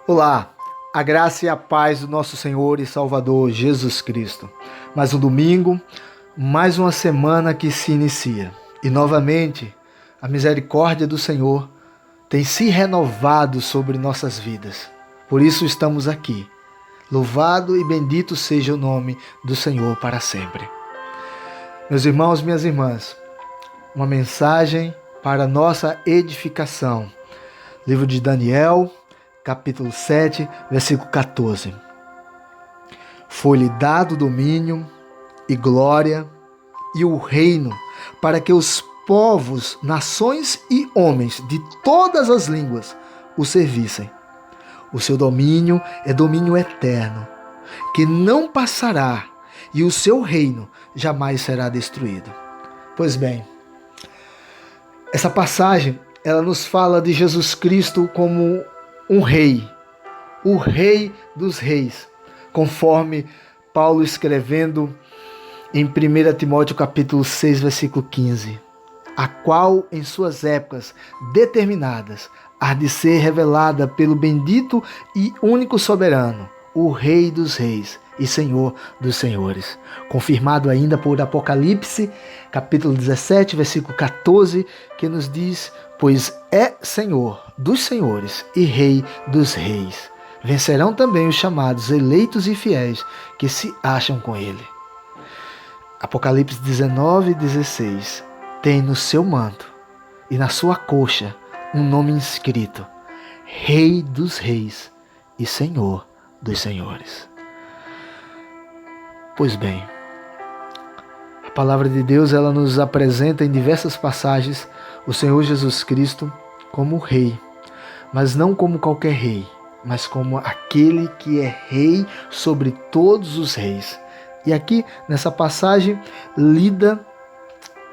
Olá, a graça e a paz do nosso Senhor e Salvador Jesus Cristo. Mais um domingo, mais uma semana que se inicia. E novamente, a misericórdia do Senhor tem se renovado sobre nossas vidas. Por isso estamos aqui. Louvado e bendito seja o nome do Senhor para sempre. Meus irmãos, minhas irmãs, uma mensagem para nossa edificação. Livro de Daniel, capítulo 7, versículo 14. Foi-lhe dado domínio e glória e o reino para que os povos, nações e homens de todas as línguas o servissem. O seu domínio é domínio eterno, que não passará, e o seu reino jamais será destruído. Pois bem, essa passagem ela nos fala de Jesus Cristo como um rei, o rei dos reis, conforme Paulo escrevendo em 1 Timóteo capítulo 6, versículo 15, a qual em suas épocas determinadas há de ser revelada pelo bendito e único soberano, o Rei dos reis e Senhor dos senhores, confirmado ainda por Apocalipse capítulo 17, versículo 14, que nos diz: pois é Senhor dos senhores e Rei dos reis. Vencerão também os chamados eleitos e fiéis que se acham com ele. Apocalipse 19, 16. Tem no seu manto e na sua coxa um nome inscrito: Rei dos reis e Senhor dos senhores. Pois bem, a palavra de Deus ela nos apresenta em diversas passagens o Senhor Jesus Cristo como rei, mas não como qualquer rei, mas como aquele que é rei sobre todos os reis. E aqui, nessa passagem lida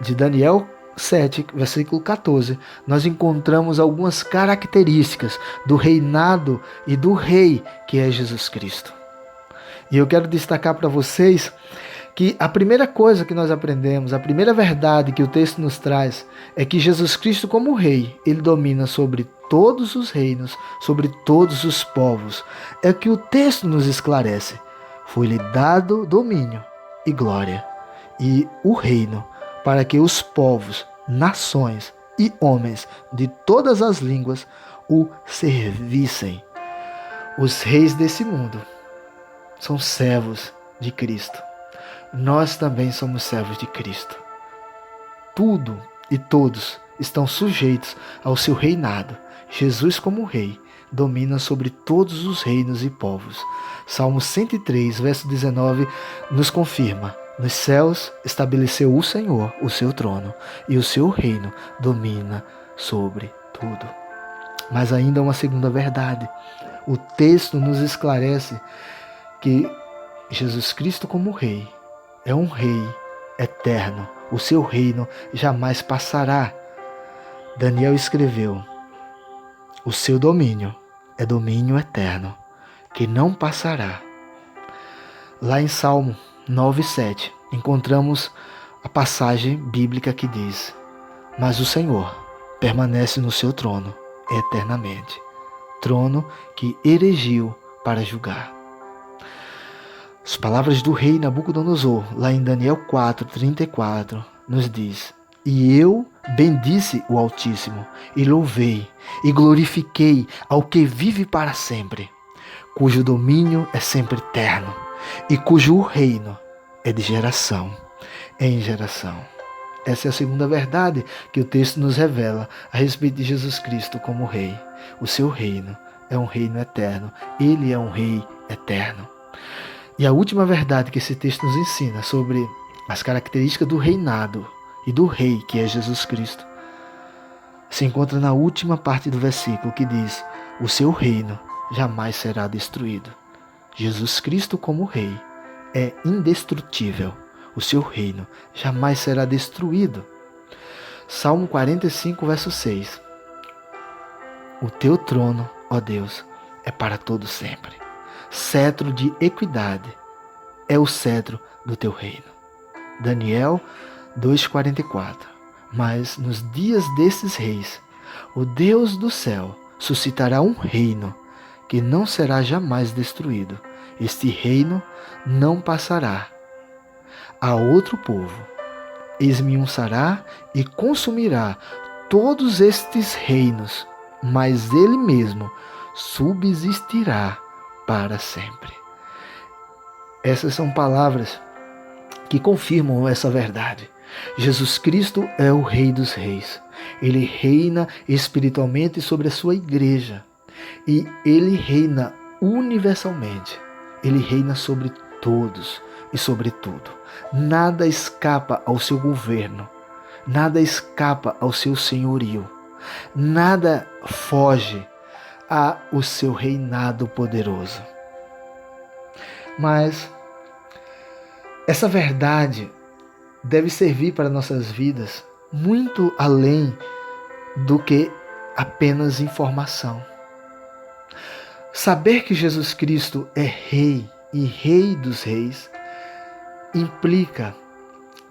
de Daniel 7, versículo 14, nós encontramos algumas características do reinado e do rei que é Jesus Cristo. E eu quero destacar para vocês que a primeira coisa que nós aprendemos, a primeira verdade que o texto nos traz, é que Jesus Cristo como rei, ele domina sobre todos os reinos, sobre todos os povos. É o que o texto nos esclarece. Foi-lhe dado domínio e glória e o reino para que os povos, nações e homens de todas as línguas o servissem. Os reis desse mundo são servos de Cristo. Nós também somos servos de Cristo. Tudo e todos estão sujeitos ao seu reinado. Jesus, como rei, domina sobre todos os reinos e povos. Salmo 103, verso 19, nos confirma: nos céus estabeleceu o Senhor o seu trono, e o seu reino domina sobre tudo. Mas ainda uma segunda verdade. O texto nos esclarece que Jesus Cristo como rei é um rei eterno. O seu reino jamais passará. Daniel escreveu: o seu domínio é domínio eterno, que não passará. Lá em Salmo 9:7 encontramos a passagem bíblica que diz: mas o Senhor permanece no seu trono eternamente, trono que erigiu para julgar. As palavras do rei Nabucodonosor, lá em Daniel 4:34, nos diz: e eu bendisse o Altíssimo, e louvei, e glorifiquei ao que vive para sempre, cujo domínio é sempre eterno, e cujo reino é de geração em geração. Essa é a segunda verdade que o texto nos revela a respeito de Jesus Cristo como rei. O seu reino é um reino eterno, ele é um rei eterno. E a última verdade que esse texto nos ensina sobre as características do reinado e do rei, que é Jesus Cristo, se encontra na última parte do versículo, que diz: o seu reino jamais será destruído. Jesus Cristo como rei é indestrutível. O seu reino jamais será destruído. Salmo 45, verso 6. O teu trono, ó Deus, é para todo sempre. Cetro de equidade é o cetro do teu reino. Daniel 2,44. Mas nos dias desses reis, o Deus do céu suscitará um reino que não será jamais destruído. Este reino não passará a outro povo. Esmiuçará e consumirá todos estes reinos, mas ele mesmo subsistirá para sempre. Essas são palavras que confirmam essa verdade. Jesus Cristo é o Rei dos Reis. Ele reina espiritualmente sobre a sua igreja. E ele reina universalmente. Ele reina sobre todos e sobre tudo. Nada escapa ao seu governo. Nada escapa ao seu senhorio. Nada foge ao seu reinado poderoso. Mas essa verdade deve servir para nossas vidas muito além do que apenas informação. Saber que Jesus Cristo é Rei e Rei dos Reis implica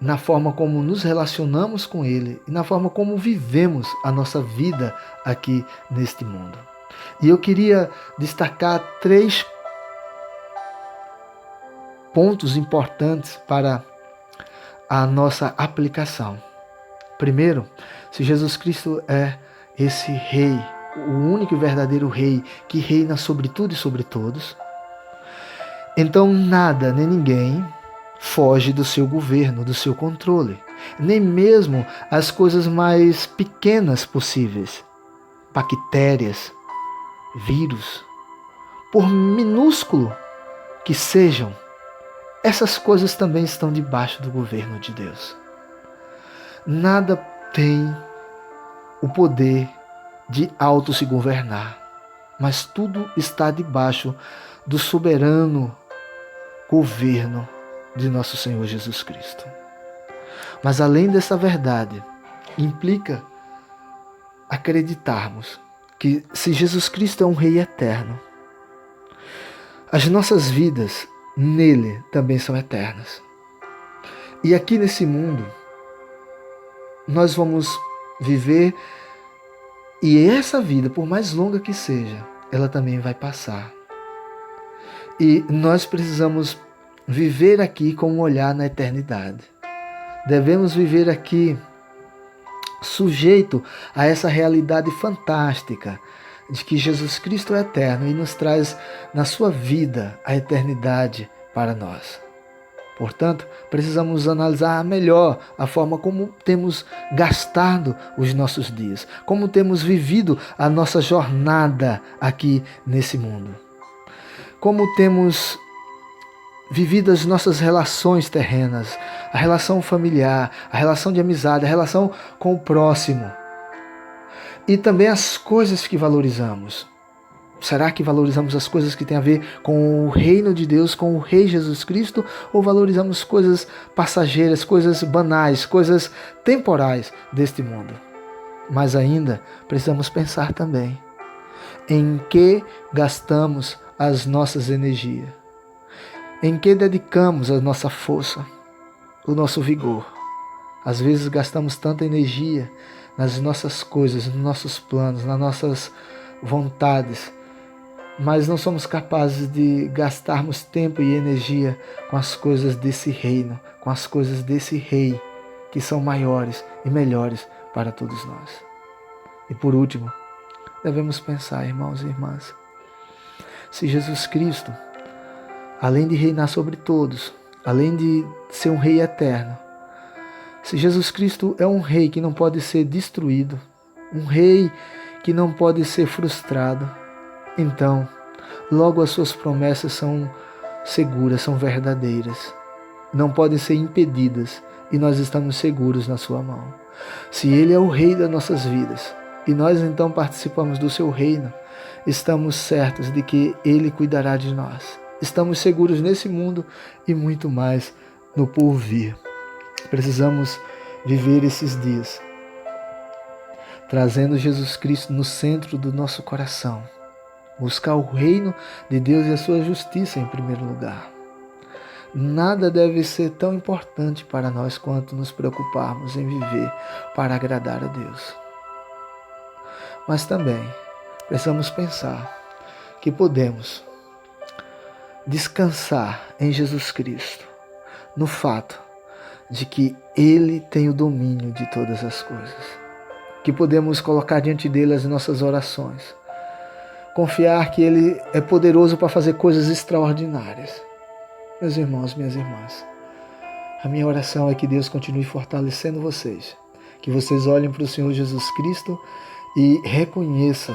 na forma como nos relacionamos com Ele e na forma como vivemos a nossa vida aqui neste mundo. E eu queria destacar 3 pontos importantes para a nossa aplicação. Primeiro, se Jesus Cristo é esse Rei, o único e verdadeiro Rei que reina sobre tudo e sobre todos, então nada nem ninguém foge do seu governo, do seu controle, nem mesmo as coisas mais pequenas possíveis, bactérias, vírus, por minúsculo que sejam, essas coisas também estão debaixo do governo de Deus. Nada tem o poder de auto se governar, mas tudo está debaixo do soberano governo de nosso Senhor Jesus Cristo. Mas além dessa verdade, implica acreditarmos que se Jesus Cristo é um Rei eterno, as nossas vidas nele também são eternas. E aqui nesse mundo, nós vamos viver, e essa vida, por mais longa que seja, ela também vai passar. E nós precisamos viver aqui com um olhar na eternidade. Devemos viver aqui sujeito a essa realidade fantástica de que Jesus Cristo é eterno e nos traz na sua vida a eternidade para nós. Portanto, precisamos analisar melhor a forma como temos gastado os nossos dias, como temos vivido a nossa jornada aqui nesse mundo, como temos vivido as nossas relações terrenas, a relação familiar, a relação de amizade, a relação com o próximo. E também as coisas que valorizamos. Será que valorizamos as coisas que têm a ver com o reino de Deus, com o Rei Jesus Cristo? Ou valorizamos coisas passageiras, coisas banais, coisas temporais deste mundo? Mas ainda precisamos pensar também em que gastamos as nossas energias, em que dedicamos a nossa força, o nosso vigor. Às vezes gastamos tanta energia nas nossas coisas, nos nossos planos, nas nossas vontades, mas não somos capazes de gastarmos tempo e energia com as coisas desse reino, com as coisas desse Rei, que são maiores e melhores para todos nós. E por último, devemos pensar, irmãos e irmãs, se Jesus Cristo, além de reinar sobre todos, além de ser um Rei eterno, se Jesus Cristo é um Rei que não pode ser destruído, um Rei que não pode ser frustrado, então, logo as suas promessas são seguras, são verdadeiras, não podem ser impedidas e nós estamos seguros na sua mão. Se Ele é o Rei das nossas vidas e nós então participamos do seu reino, estamos certos de que Ele cuidará de nós. Estamos seguros nesse mundo e muito mais no porvir. Precisamos viver esses dias trazendo Jesus Cristo no centro do nosso coração. Buscar o reino de Deus e a sua justiça em primeiro lugar. Nada deve ser tão importante para nós quanto nos preocuparmos em viver para agradar a Deus. Mas também precisamos pensar que podemos descansar em Jesus Cristo, no fato de que Ele tem o domínio de todas as coisas, que podemos colocar diante dele as nossas orações, confiar que Ele é poderoso para fazer coisas extraordinárias. Meus irmãos, minhas irmãs, a minha oração é que Deus continue fortalecendo vocês, que vocês olhem para o Senhor Jesus Cristo e reconheçam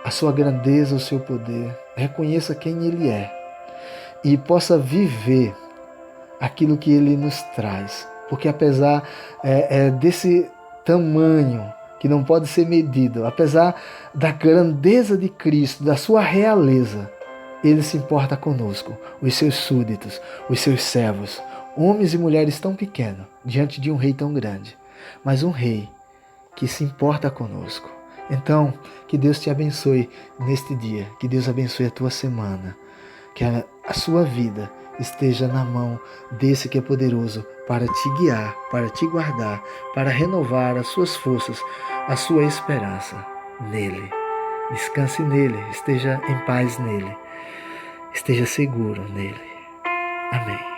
a sua grandeza, o seu poder, reconheça quem Ele é e possa viver aquilo que Ele nos traz. Porque apesar desse tamanho que não pode ser medido, apesar da grandeza de Cristo, da sua realeza, Ele se importa conosco, os seus súditos, os seus servos, homens e mulheres tão pequenos, diante de um rei tão grande, mas um rei que se importa conosco. Então, que Deus te abençoe neste dia, que Deus abençoe a tua semana, que a sua vida esteja na mão desse que é poderoso para te guiar, para te guardar, para renovar as suas forças, a sua esperança nele. Descanse nele, esteja em paz nele, esteja seguro nele. Amém.